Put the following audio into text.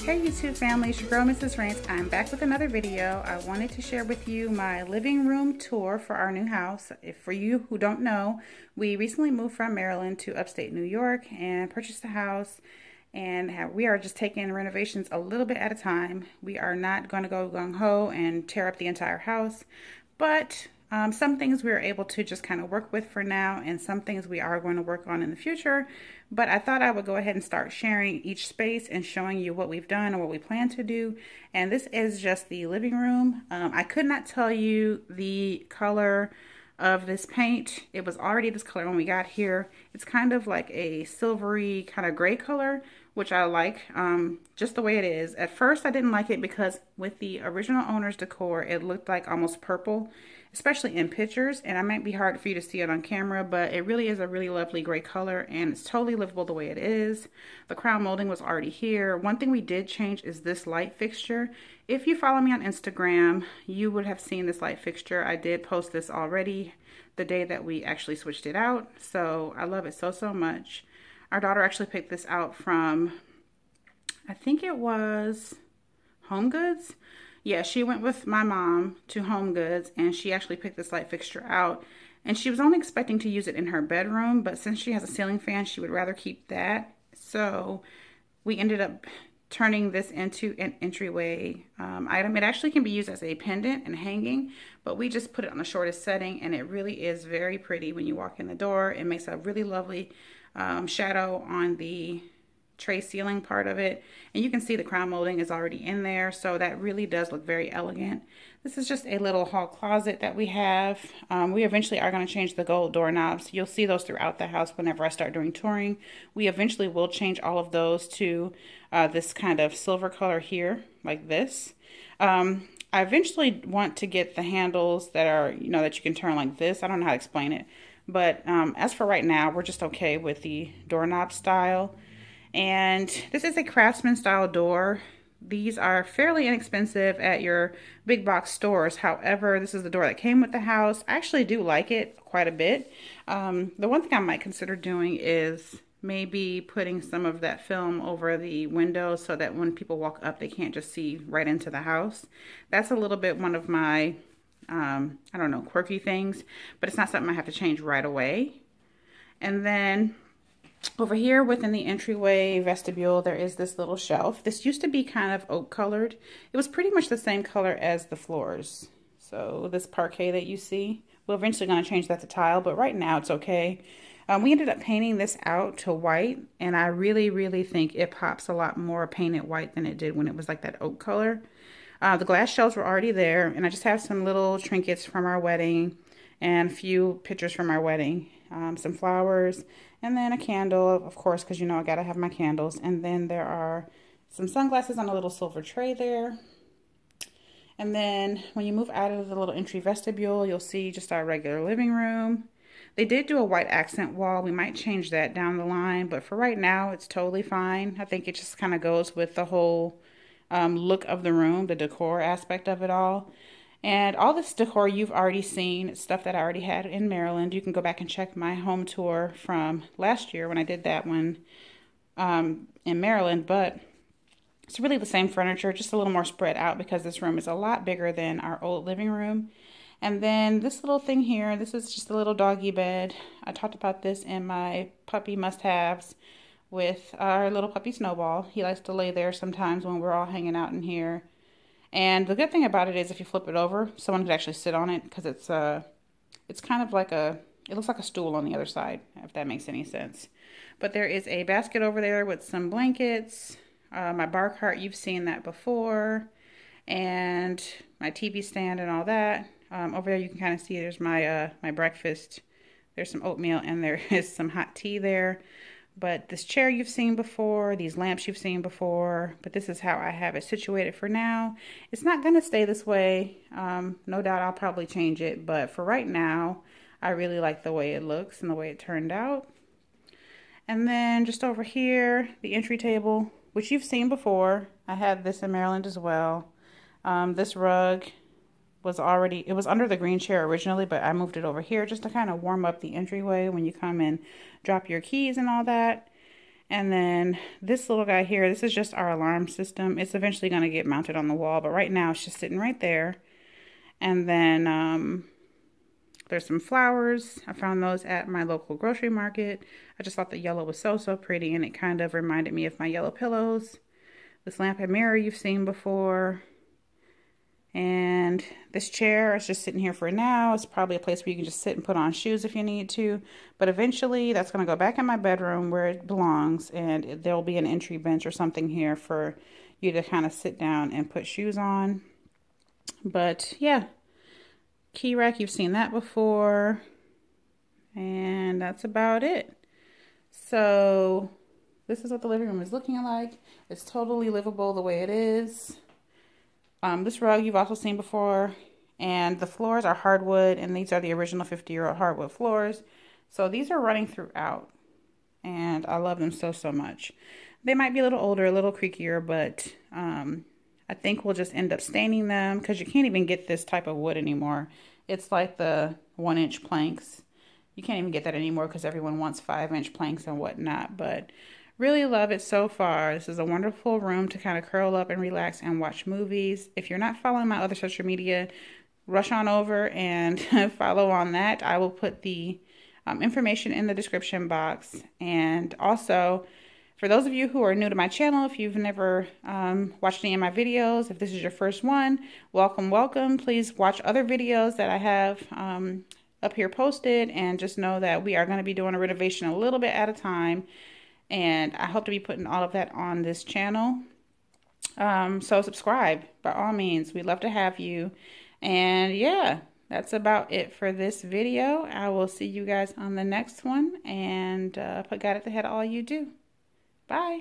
Hey YouTube family, it's your girl Mrs. Rains. I'm back with another video. I wanted to share with you my living room tour for our new house. If for you who don't know, we recently moved from Maryland to upstate New York and purchased a house, and we are just taking renovations a little bit at a time. We are not going to go gung-ho and tear up the entire house, but some things we are able to just kind of work with for now, and some things we are going to work on in the future. But I thought I would go ahead and start sharing each space and showing you what we've done and what we plan to do. And this is just the living room. I could not tell you the color of this paint. It was already this color when we got here. It's kind of like a silvery kind of gray color, which I like just the way it is. At first I didn't like it because with the original owner's decor it looked like almost purple, especially in pictures, and it might be hard for you to see it on camera, but it really is a really lovely gray color and it's totally livable the way it is. The crown molding was already here. One thing we did change is this light fixture. If you follow me on Instagram, you would have seen this light fixture. I did post this already the day that we actually switched it out, so I love it so much. Our daughter actually picked this out from, I think it was Home Goods. Yeah, she went with my mom to Home Goods and she actually picked this light fixture out. And she was only expecting to use it in her bedroom, but since she has a ceiling fan, she would rather keep that. So we ended up turning this into an entryway item. It actually can be used as a pendant and hanging, but we just put it on the shortest setting, and it really is very pretty when you walk in the door. It makes a really lovely shadow on the tray ceiling part of it, and you can see the crown molding is already in there, so that really does look very elegant. This is just a little hall closet that we have. We eventually are going to change the gold doorknobs. You'll see those throughout the house whenever I start doing touring. We eventually will change all of those to this kind of silver color here, like this. I eventually want to get the handles that are, you know, that you can turn like this. I don't know how to explain it, but as for right now, we're just okay with the doorknob style. And this is a craftsman style door. These are fairly inexpensive at your big box stores. However, this is the door that came with the house. I actually do like it quite a bit. The one thing I might consider doing is maybe putting some of that film over the window so that when people walk up, they can't just see right into the house. That's a little bit one of my, I don't know, quirky things, but it's not something I have to change right away. And then over here within the entryway vestibule, there is this little shelf. This used to be kind of oak colored. It was pretty much the same color as the floors. So this parquet that you see, we're eventually going to change that to tile, but right now it's okay. We ended up painting this out to white, and I really think it pops a lot more painted white than it did when it was like that oak color. The glass shelves were already there, and I just have some little trinkets from our wedding and a few pictures from our wedding. Some flowers, and then a candle, of course, because you know I gotta have my candles. And then there are some sunglasses on a little silver tray there. And then when you move out of the little entry vestibule, you'll see just our regular living room. They did do a white accent wall. We might change that down the line, but for right now, it's totally fine. I think it just kind of goes with the whole look of the room, the decor aspect of it all. And all this decor you've already seen. It's stuff that I already had in Maryland. You can go back and check my home tour from last year when I did that one in Maryland. But it's really the same furniture, just a little more spread out because this room is a lot bigger than our old living room. And then this little thing here, this is just a little doggy bed. I talked about this in my puppy must-haves with our little puppy Snowball. He likes to lay there sometimes when we're all hanging out in here. And the good thing about it is if you flip it over, someone could actually sit on it because it's kind of like it looks like a stool on the other side, if that makes any sense. But there is a basket over there with some blankets, my bar cart, you've seen that before, and my TV stand and all that. Over there you can kind of see there's my my breakfast. There's some oatmeal and there is some hot tea there. But this chair you've seen before, these lamps you've seen before, but this is how I have it situated for now. It's not going to stay this way. No doubt I'll probably change it, but for right now, I really like the way it looks and the way it turned out. And then just over here, the entry table, which you've seen before. I had this in Maryland as well. This rug was it was under the green chair originally, but I moved it over here just to kind of warm up the entryway when you come and drop your keys and all that. And then this little guy here, this is just our alarm system. It's eventually going to get mounted on the wall, but right now it's just sitting right there. And then there's some flowers. I found those at my local grocery market. I just thought the yellow was so pretty, and it kind of reminded me of my yellow pillows. This lamp and mirror you've seen before. And this chair is just sitting here for now. It's probably a place where you can just sit and put on shoes if you need to. But eventually that's going to go back in my bedroom where it belongs. And there'll be an entry bench or something here for you to kind of sit down and put shoes on. But yeah, key rack, you've seen that before. And that's about it. So this is what the living room is looking like. It's totally livable the way it is. This rug you've also seen before, and the floors are hardwood, and these are the original 50-year-old hardwood floors. So these are running throughout, and I love them so much. They might be a little older, a little creakier, but I think we'll just end up staining them because you can't even get this type of wood anymore. It's like the 1-inch planks. You can't even get that anymore because everyone wants 5-inch planks and whatnot, but really love it so far. This is a wonderful room to kind of curl up and relax and watch movies. If you're not following my other social media, rush on over and follow on that. I will put the information in the description box. And also, for those of you who are new to my channel, if you've never watched any of my videos, if this is your first one, welcome. Please watch other videos that I have up here posted, and just know that we are going to be doing a renovation a little bit at a time. And I hope to be putting all of that on this channel. So subscribe by all means. We'd love to have you. And yeah, that's about it for this video. I will see you guys on the next one. And put God at the head of all you do. Bye.